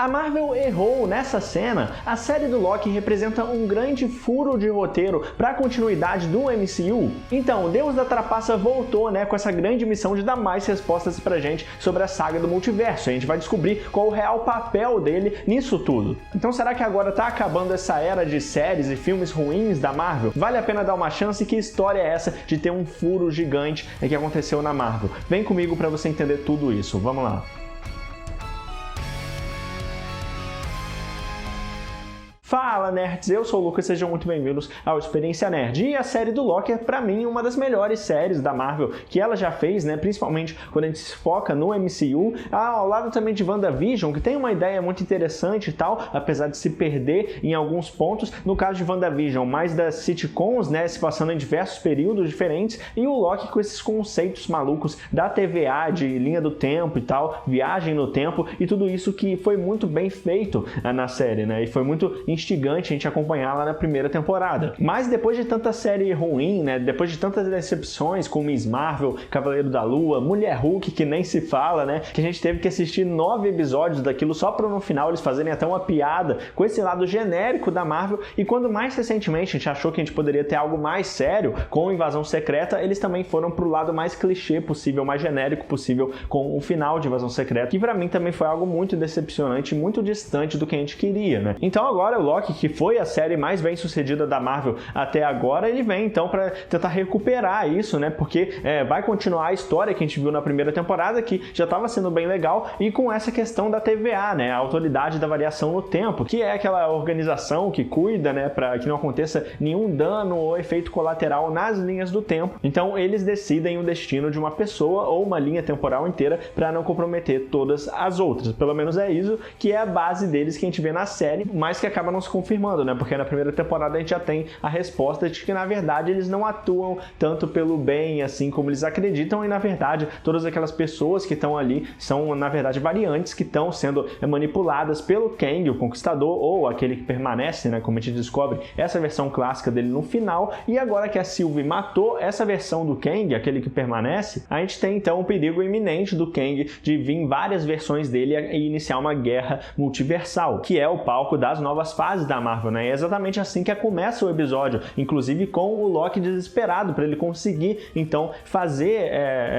A Marvel errou nessa cena. A série do Loki representa um grande furo de roteiro para a continuidade do MCU. Então, o Deus da Trapaça voltou, com essa grande missão de dar mais respostas pra gente sobre a saga do multiverso. A gente vai descobrir qual o real papel dele nisso tudo. Então, será que agora tá acabando essa era de séries e filmes ruins da Marvel? Vale a pena dar uma chance? Que história é essa de ter um furo gigante que aconteceu na Marvel? Vem comigo para você entender tudo isso. Vamos lá. Fala nerds, eu sou o Lucas, sejam muito bem-vindos ao Experiência Nerd. E a série do Loki é pra mim uma das melhores séries da Marvel que ela já fez, principalmente quando a gente se foca no MCU, ao lado também de WandaVision, que tem uma ideia muito interessante e tal, apesar de se perder em alguns pontos. No caso de WandaVision, mais das sitcoms, se passando em diversos períodos diferentes, e o Loki com esses conceitos malucos da TVA, de linha do tempo e tal, viagem no tempo, e tudo isso que foi muito bem feito na série, e foi muito instigante a gente acompanhar lá na primeira temporada. Mas depois de tanta série ruim, depois de tantas decepções com Miss Marvel, Cavaleiro da Lua, Mulher Hulk, que nem se fala, que a gente teve que assistir 9 episódios daquilo só para no final eles fazerem até uma piada com esse lado genérico da Marvel, e quando mais recentemente a gente achou que a gente poderia ter algo mais sério com Invasão Secreta, eles também foram pro lado mais clichê possível, mais genérico possível com o final de Invasão Secreta, que pra mim também foi algo muito decepcionante, muito distante do que a gente queria, Então agora o Loki, que foi a série mais bem sucedida da Marvel até agora, ele vem então para tentar recuperar isso, porque vai continuar a história que a gente viu na primeira temporada, que já estava sendo bem legal, e com essa questão da TVA, a Autoridade da Variação no Tempo, que é aquela organização que cuida, para que não aconteça nenhum dano ou efeito colateral nas linhas do tempo. Então eles decidem o destino de uma pessoa ou uma linha temporal inteira para não comprometer todas as outras. Pelo menos é isso que é a base deles que a gente vê na série, mas que acaba não se confirmando, porque na primeira temporada a gente já tem a resposta de que na verdade eles não atuam tanto pelo bem assim como eles acreditam, e na verdade todas aquelas pessoas que estão ali são na verdade variantes que estão sendo manipuladas pelo Kang, o Conquistador, ou aquele que permanece, como a gente descobre essa versão clássica dele no final. E agora que a Sylvie matou essa versão do Kang, aquele que permanece, a gente tem então o perigo iminente do Kang de vir várias versões dele e iniciar uma guerra multiversal, que é o palco das novas fases da Marvel, É exatamente assim que começa o episódio, inclusive com o Loki desesperado para ele conseguir então fazer,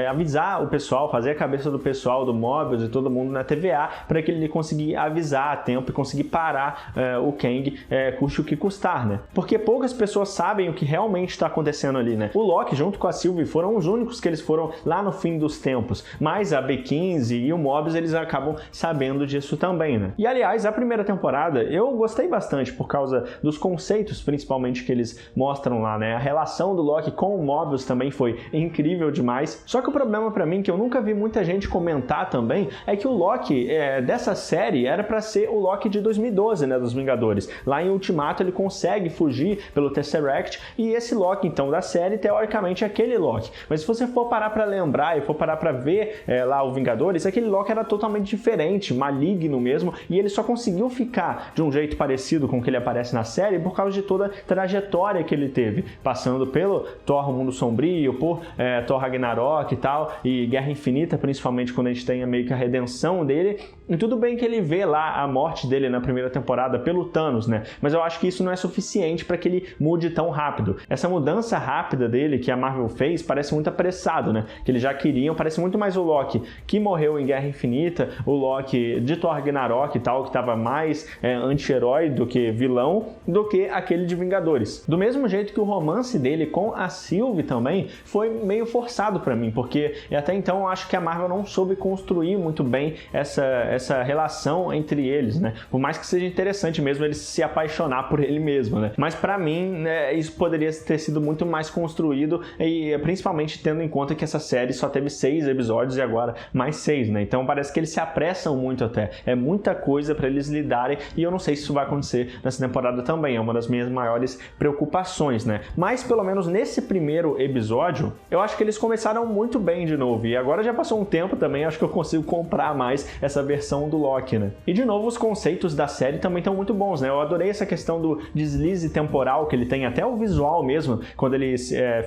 avisar o pessoal, fazer a cabeça do pessoal, do Mobius e todo mundo na TVA, para que ele conseguir avisar a tempo e conseguir parar o Kang, custe o que custar, Porque poucas pessoas sabem o que realmente está acontecendo ali, O Loki junto com a Sylvie foram os únicos que eles foram lá no fim dos tempos, mas a B15 e o Mobius eles acabam sabendo disso também, E aliás, a primeira temporada eu gostei bastante por causa dos conceitos, principalmente, que eles mostram lá, A relação do Loki com o Mobius também foi incrível demais. Só que o problema pra mim, que eu nunca vi muita gente comentar também, é que o Loki dessa série era pra ser o Loki de 2012, dos Vingadores. Lá em Ultimato ele consegue fugir pelo Tesseract, e esse Loki então da série, teoricamente, é aquele Loki. Mas se você for parar pra lembrar e for parar pra ver lá o Vingadores, aquele Loki era totalmente diferente, maligno mesmo, e ele só conseguiu ficar de um jeito parecido com o que ele aparece na série por causa de toda a trajetória que ele teve, passando pelo Thor, o Mundo Sombrio, por Thor Ragnarok e tal, e Guerra Infinita, principalmente quando a gente tem meio que a redenção dele. E tudo bem que ele vê lá a morte dele na primeira temporada pelo Thanos, mas eu acho que isso não é suficiente para que ele mude tão rápido. Essa mudança rápida dele que a Marvel fez parece muito apressado, que eles já queriam, parece muito mais o Loki que morreu em Guerra Infinita, o Loki de Thor Ragnarok e tal, que estava mais anti-herói do que vilão, do que aquele de Vingadores. Do mesmo jeito que o romance dele com a Sylvie também foi meio forçado pra mim, porque até então eu acho que a Marvel não soube construir muito bem essa relação entre eles, Por mais que seja interessante mesmo ele se apaixonar por ele mesmo, Mas pra mim, isso poderia ter sido muito mais construído, e principalmente tendo em conta que essa série só teve 6 episódios e agora mais 6, Então parece que eles se apressam muito até. É muita coisa pra eles lidarem, e eu não sei se isso vai acontecer nessa temporada também. É uma das minhas maiores preocupações, né? Mas pelo menos nesse primeiro episódio, eu acho que eles começaram muito bem de novo. E agora já passou um tempo também, acho que eu consigo comprar mais essa versão do Loki, né? E de novo, os conceitos da série também estão muito bons, né? Eu adorei essa questão do deslize temporal que ele tem, até o visual mesmo, quando ele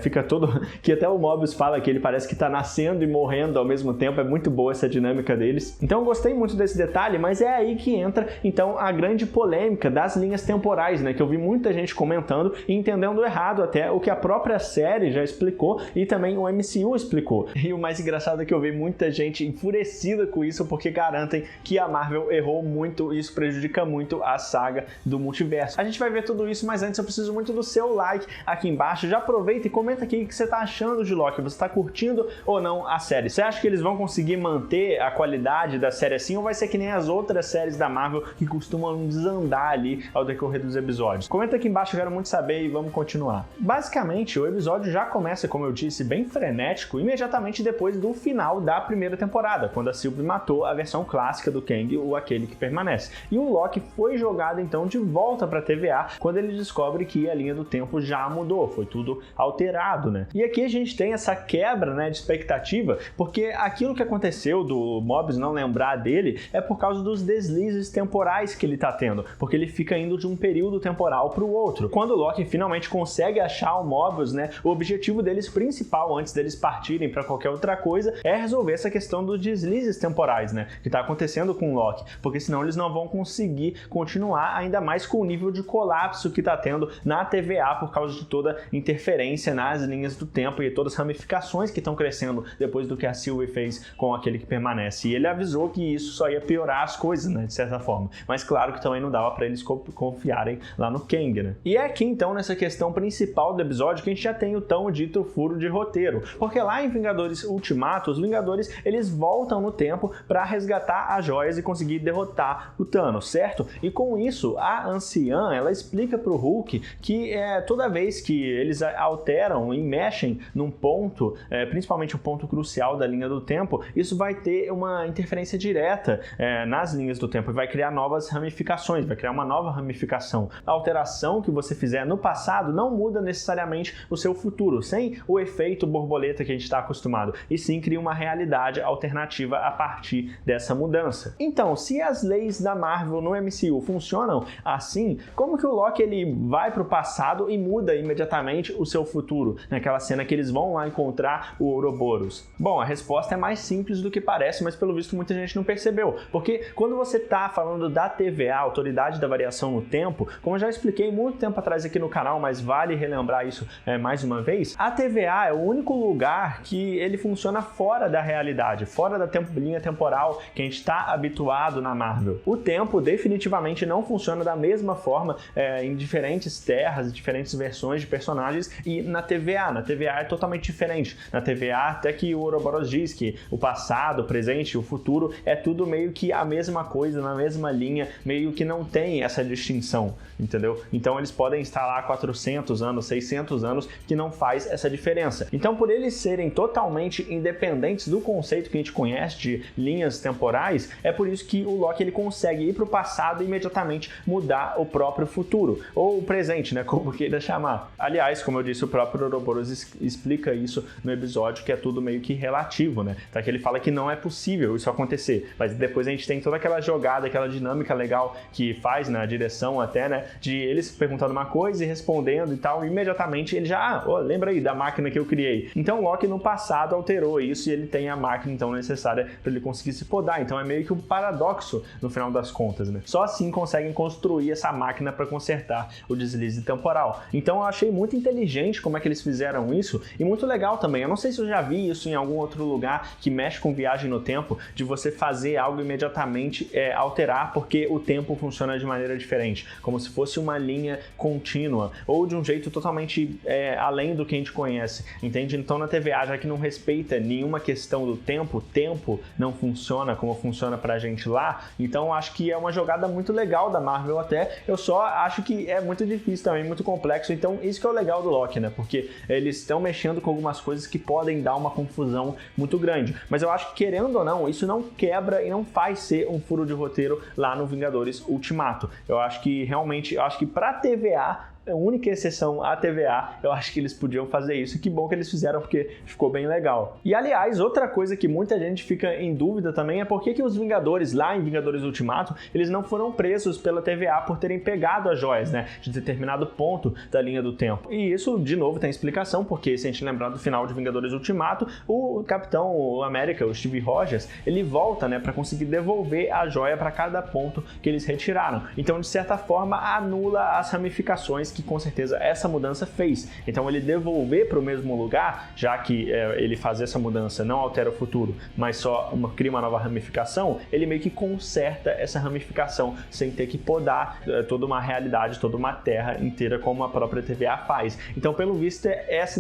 fica todo... que até o Mobius fala que ele parece que tá nascendo e morrendo ao mesmo tempo. É muito boa essa dinâmica deles. Então eu gostei muito desse detalhe, mas é aí que entra, então, a grande polêmica das linhas temporais, né? Que eu vi muita gente comentando e entendendo errado até o que a própria série já explicou e também o MCU explicou. E o mais engraçado é que eu vi muita gente enfurecida com isso porque garantem que a Marvel errou muito e isso prejudica muito a saga do multiverso. A gente vai ver tudo isso, mas antes eu preciso muito do seu like aqui embaixo. Já aproveita e comenta aqui o que você tá achando de Loki. Você tá curtindo ou não a série? Você acha que eles vão conseguir manter a qualidade da série assim ou vai ser que nem as outras séries da Marvel que costumam desandar ali ao decorrer dos episódios? Comenta aqui embaixo, eu quero muito saber e vamos continuar. Basicamente, o episódio já começa, como eu disse, bem frenético, imediatamente depois do final da primeira temporada, quando a Sylvie matou a versão clássica do Kang, o Aquele que Permanece. E o Loki foi jogado então de volta para a TVA quando ele descobre que a linha do tempo já mudou, foi tudo alterado, né? E aqui a gente tem essa quebra, né, de expectativa, porque aquilo que aconteceu do Mobius não lembrar dele é por causa dos deslizes temporais que ele tá tendo, porque ele fica indo de um período temporal para o outro. Quando o Loki finalmente consegue achar o Mobius, né, o objetivo deles principal antes deles partirem para qualquer outra coisa é resolver essa questão dos deslizes temporais, né, que tá acontecendo com o Loki, porque senão eles não vão conseguir continuar, ainda mais com o nível de colapso que tá tendo na TVA por causa de toda interferência nas linhas do tempo e todas as ramificações que estão crescendo depois do que a Sylvie fez com Aquele que Permanece. E ele avisou que isso só ia piorar as coisas, né, de certa forma. Mas claro que também não dava para eles confiarem lá no Kang, né? E é aqui então, nessa questão principal do episódio, que a gente já tem o tão dito furo de roteiro. Porque lá em Vingadores Ultimato, os Vingadores, eles voltam no tempo para resgatar as joias e conseguir derrotar o Thanos, certo? E com isso, a anciã, ela explica pro Hulk que toda vez que eles alteram e mexem num ponto, principalmente um ponto crucial da linha do tempo, isso vai ter uma interferência direta nas linhas do tempo e vai criar novas ramificações, vai criar uma nova ramificação. A alteração que você fizer no passado não muda necessariamente o seu futuro, sem o efeito borboleta que a gente está acostumado, e sim cria uma realidade alternativa a partir dessa mudança. Então, se as leis da Marvel no MCU funcionam assim, como que o Loki ele vai para o passado e muda imediatamente o seu futuro, naquela cena que eles vão lá encontrar o Ouroboros? Bom, a resposta é mais simples do que parece, mas pelo visto muita gente não percebeu, porque quando você está falando da TVA, Autoridade da Variação no Tempo, como eu já expliquei muito tempo atrás aqui no canal, mas vale relembrar isso mais uma vez, a TVA é o único lugar que ele funciona fora da realidade, fora da linha temporal que a gente está habituado na Marvel. O tempo definitivamente não funciona da mesma forma em diferentes terras, diferentes versões de personagens, e na TVA. Na TVA é totalmente diferente. Na TVA, até que o Ouroboros diz que o passado, o presente e o futuro é tudo meio que a mesma coisa, na mesma linha, meio que não tem essa distinção, entendeu? Então eles podem estar lá 400 anos, 600 anos, que não faz essa diferença. Então, por eles serem totalmente independentes do conceito que a gente conhece de linhas temporais, é por isso que o Loki ele consegue ir para o passado e imediatamente mudar o próprio futuro, ou o presente, né, como queira chamar. Aliás, como eu disse, o próprio Ouroboros explica isso no episódio, que é tudo meio que relativo, né? Tá, que ele fala que não é possível isso acontecer, mas depois a gente tem toda aquela jogada, aquela dinâmica legal que faz na direção até, né, de eles perguntando uma coisa e respondendo e tal, e imediatamente ele já, lembra aí da máquina que eu criei. Então o Loki no passado alterou isso e ele tem a máquina então necessária para ele conseguir se podar. Então é meio que um paradoxo no final das contas, né? Só assim conseguem construir essa máquina para consertar o deslize temporal. Então eu achei muito inteligente como é que eles fizeram isso e muito legal também. Eu não sei se eu já vi isso em algum outro lugar que mexe com viagem no tempo, de você fazer algo imediatamente alterar porque o tempo funciona de maneira diferente, como se fosse uma linha contínua ou de um jeito totalmente além do que a gente conhece, entende? Então na TVA, já que não respeita nenhuma questão do tempo, o tempo não funciona como funciona pra gente lá, então acho que é uma jogada muito legal da Marvel até. Eu só acho que é muito difícil também, muito complexo, então isso que é o legal do Loki, né? Porque eles estão mexendo com algumas coisas que podem dar uma confusão muito grande, mas eu acho que querendo ou não, isso não quebra e não faz ser um furo de roteiro lá no Vingadores Ultimato. Ultimato. Eu acho que realmente, pra TVA, a única exceção à TVA, eu acho que eles podiam fazer isso. E que bom que eles fizeram, porque ficou bem legal. E, aliás, outra coisa que muita gente fica em dúvida também é por que os Vingadores, lá em Vingadores Ultimato, eles não foram presos pela TVA por terem pegado as joias, né, de determinado ponto da linha do tempo. E isso, de novo, tem explicação, porque se a gente lembrar do final de Vingadores Ultimato, o Capitão América, o Steve Rogers, ele volta, né, para conseguir devolver a joia para cada ponto que eles retiraram. Então, de certa forma, anula as ramificações que com certeza essa mudança fez. Então ele devolver para o mesmo lugar, já que ele fazer essa mudança não altera o futuro, mas só cria uma nova ramificação, ele meio que conserta essa ramificação sem ter que podar toda uma realidade, toda uma terra inteira como a própria TVA faz. Então, pelo visto,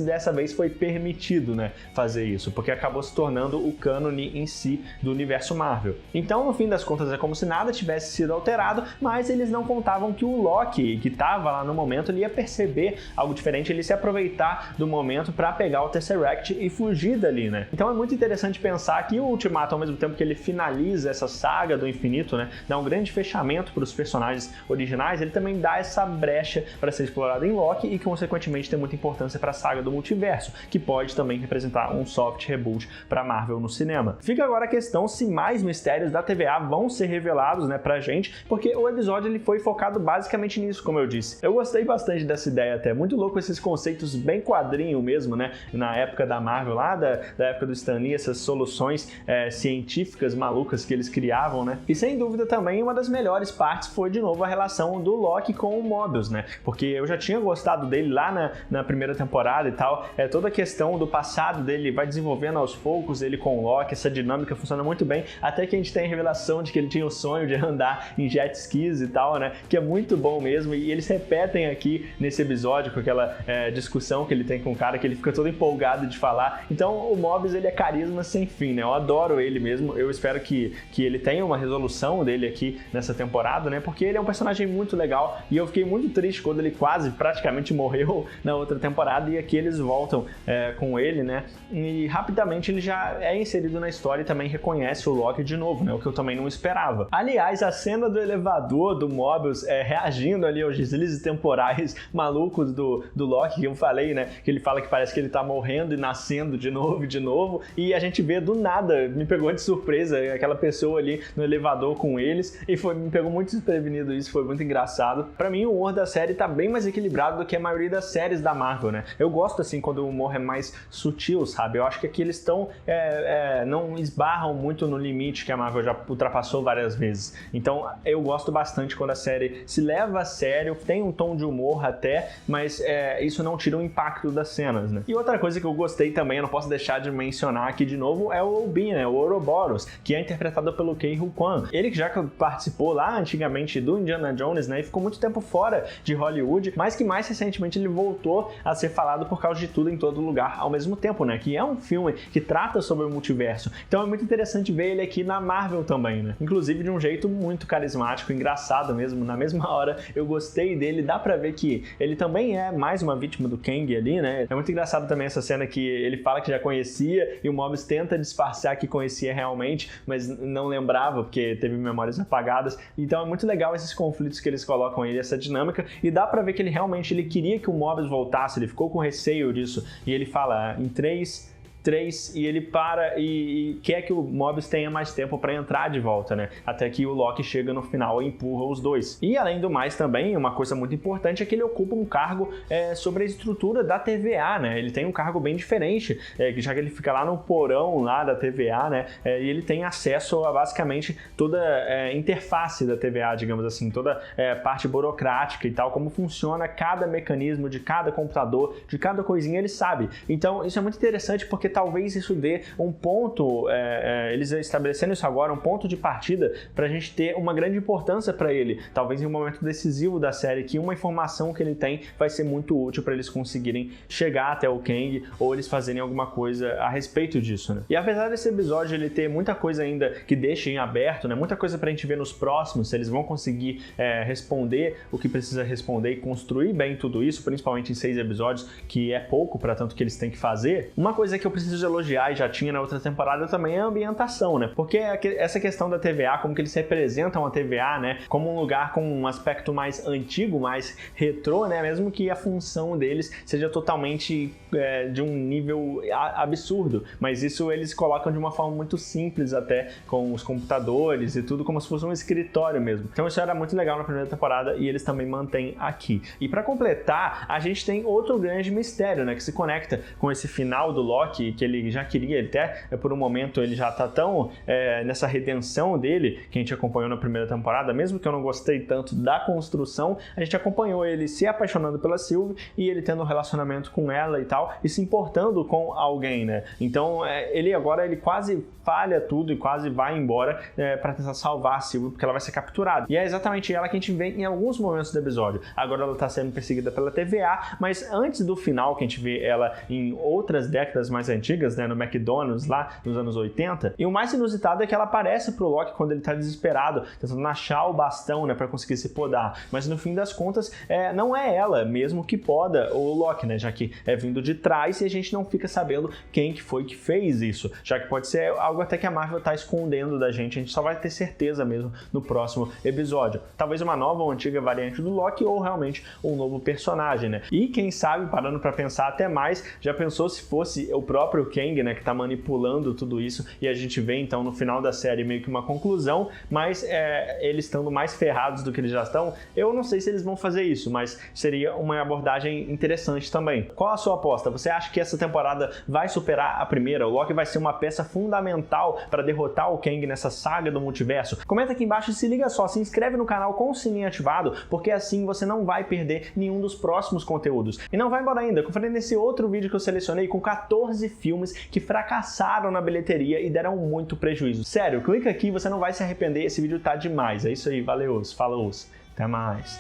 dessa vez foi permitido, né, fazer isso, porque acabou se tornando o cânone em si do universo Marvel. Então, no fim das contas, é como se nada tivesse sido alterado, mas eles não contavam que o Loki, que estava lá no momento, ele ia perceber algo diferente, ele se aproveitar do momento para pegar o Tesseract e fugir dali, né? Então é muito interessante pensar que o Ultimato, ao mesmo tempo que ele finaliza essa saga do infinito, né, dá um grande fechamento para os personagens originais, ele também dá essa brecha para ser explorado em Loki e, consequentemente, tem muita importância para a saga do multiverso, que pode também representar um soft reboot para Marvel no cinema. Fica agora a questão se mais mistérios da TVA vão ser revelados, né, pra gente, porque o episódio ele foi focado basicamente nisso, como eu disse. Eu gostei bastante dessa ideia até, muito louco esses conceitos bem quadrinho mesmo, né, na época da Marvel, lá da época do Stan Lee, essas soluções científicas malucas que eles criavam, né, e sem dúvida também uma das melhores partes foi de novo a relação do Loki com o Mobius, né, porque eu já tinha gostado dele lá na primeira temporada e tal, toda a questão do passado dele vai desenvolvendo aos poucos, ele com o Loki, essa dinâmica funciona muito bem, até que a gente tem a revelação de que ele tinha o sonho de andar em jet skis e tal, né, que é muito bom mesmo, e eles repetem aqui nesse episódio com aquela discussão que ele tem com o cara, que ele fica todo empolgado de falar. Então o Mobius, ele é carisma sem fim, né, eu adoro ele mesmo, eu espero que ele tenha uma resolução dele aqui nessa temporada, né, porque ele é um personagem muito legal, e eu fiquei muito triste quando ele quase, praticamente morreu na outra temporada, e aqui eles voltam com ele, né, e rapidamente ele já é inserido na história e também reconhece o Loki de novo, né, o que eu também não esperava. Aliás, a cena do elevador do Mobius reagindo ali aos deslizes temporais malucos do Loki, que eu falei, né, que ele fala que parece que ele tá morrendo e nascendo de novo, e a gente vê do nada, me pegou de surpresa, aquela pessoa ali no elevador com eles, e me pegou muito desprevenido isso, foi muito engraçado. Pra mim, o humor da série tá bem mais equilibrado do que a maioria das séries da Marvel, né, eu gosto assim quando o humor é mais sutil, sabe, eu acho que aqui eles estão, não esbarram muito no limite que a Marvel já ultrapassou várias vezes, então eu gosto bastante quando a série se leva a sério, tem um tom de humor até, mas isso não tira o impacto das cenas, né. E outra coisa que eu gostei também, eu não posso deixar de mencionar aqui de novo, é o Obin, né, o Ouroboros, que é interpretado pelo Ke-Huy Quan. Ele que já participou lá antigamente do Indiana Jones, né, e ficou muito tempo fora de Hollywood, mas que mais recentemente ele voltou a ser falado por causa de Tudo em Todo Lugar ao mesmo tempo, né, que é um filme que trata sobre o multiverso. Então é muito interessante ver ele aqui na Marvel também, né, inclusive de um jeito muito carismático, engraçado mesmo, na mesma hora eu gostei dele, dá pra ver que ele também é mais uma vítima do Kang ali, né, é muito engraçado também essa cena que ele fala que já conhecia e o Mobius tenta disfarçar que conhecia realmente, mas não lembrava porque teve memórias apagadas, então é muito legal esses conflitos que eles colocam ele, essa dinâmica, e dá pra ver que ele realmente queria que o Mobius voltasse, ele ficou com receio disso, e ele fala em 3, e ele para e quer que o Mobius tenha mais tempo para entrar de volta, né? Até que o Loki chega no final e empurra os dois. E além do mais também, uma coisa muito importante é que ele ocupa um cargo sobre a estrutura da TVA, né? Ele tem um cargo bem diferente, já que ele fica lá no porão lá da TVA, né? E ele tem acesso a basicamente toda a interface da TVA, digamos assim, toda parte burocrática e tal, como funciona cada mecanismo de cada computador, de cada coisinha ele sabe. Então isso é muito interessante porque talvez isso dê um ponto, eles estabelecendo isso agora, um ponto de partida pra gente ter uma grande importância pra ele, talvez em um momento decisivo da série, que uma informação que ele tem vai ser muito útil pra eles conseguirem chegar até o Kang, ou eles fazerem alguma coisa a respeito disso, né? E apesar desse episódio ele ter muita coisa ainda que deixa em aberto, né, muita coisa pra gente ver nos próximos, se eles vão conseguir responder o que precisa responder e construir bem tudo isso, principalmente em 6 episódios, que é pouco pra tanto que eles têm que fazer, uma coisa que eu preciso preciso elogiar e já tinha na outra temporada também é a ambientação, né? Porque essa questão da TVA, como que eles representam a TVA, né? Como um lugar com um aspecto mais antigo, mais retrô, né? Mesmo que a função deles seja totalmente de um nível absurdo, mas isso eles colocam de uma forma muito simples até, com os computadores e tudo como se fosse um escritório mesmo. Então isso era muito legal na primeira temporada e eles também mantêm aqui. E para completar, a gente tem outro grande mistério, né? Que se conecta com esse final do Loki, que ele já queria, ele até por um momento ele já tá tão nessa redenção dele, que a gente acompanhou na primeira temporada, mesmo que eu não gostei tanto da construção, a gente acompanhou ele se apaixonando pela Sylvie e ele tendo um relacionamento com ela e tal, e se importando com alguém, né? Então ele agora quase falha tudo e quase vai embora para tentar salvar a Sylvie, porque ela vai ser capturada. E é exatamente ela que a gente vê em alguns momentos do episódio. Agora ela tá sendo perseguida pela TVA, mas antes do final, que a gente vê ela em outras décadas mais antigas, né, no McDonald's lá nos anos 80, e o mais inusitado é que ela aparece pro Loki quando ele tá desesperado, tentando achar o bastão, né, para conseguir se podar, mas no fim das contas não é ela mesmo que poda o Loki, né, já que é vindo de trás e a gente não fica sabendo quem que foi que fez isso, já que pode ser algo até que a Marvel tá escondendo da gente, a gente só vai ter certeza mesmo no próximo episódio. Talvez uma nova ou antiga variante do Loki ou realmente um novo personagem, né? E quem sabe, parando para pensar até mais, já pensou se fosse o próprio Kang, né, que tá manipulando tudo isso e a gente vê então no final da série meio que uma conclusão, mas eles estando mais ferrados do que eles já estão, eu não sei se eles vão fazer isso, mas seria uma abordagem interessante também. Qual a sua aposta? Você acha que essa temporada vai superar a primeira? O Loki vai ser uma peça fundamental para derrotar o Kang nessa saga do multiverso? Comenta aqui embaixo e se liga só, se inscreve no canal com o sininho ativado, porque assim você não vai perder nenhum dos próximos conteúdos. E não vai embora ainda, confere nesse outro vídeo que eu selecionei com 14 filmes que fracassaram na bilheteria e deram muito prejuízo. Sério, clica aqui, você não vai se arrepender, esse vídeo tá demais. É isso aí, valeu, falou, até mais.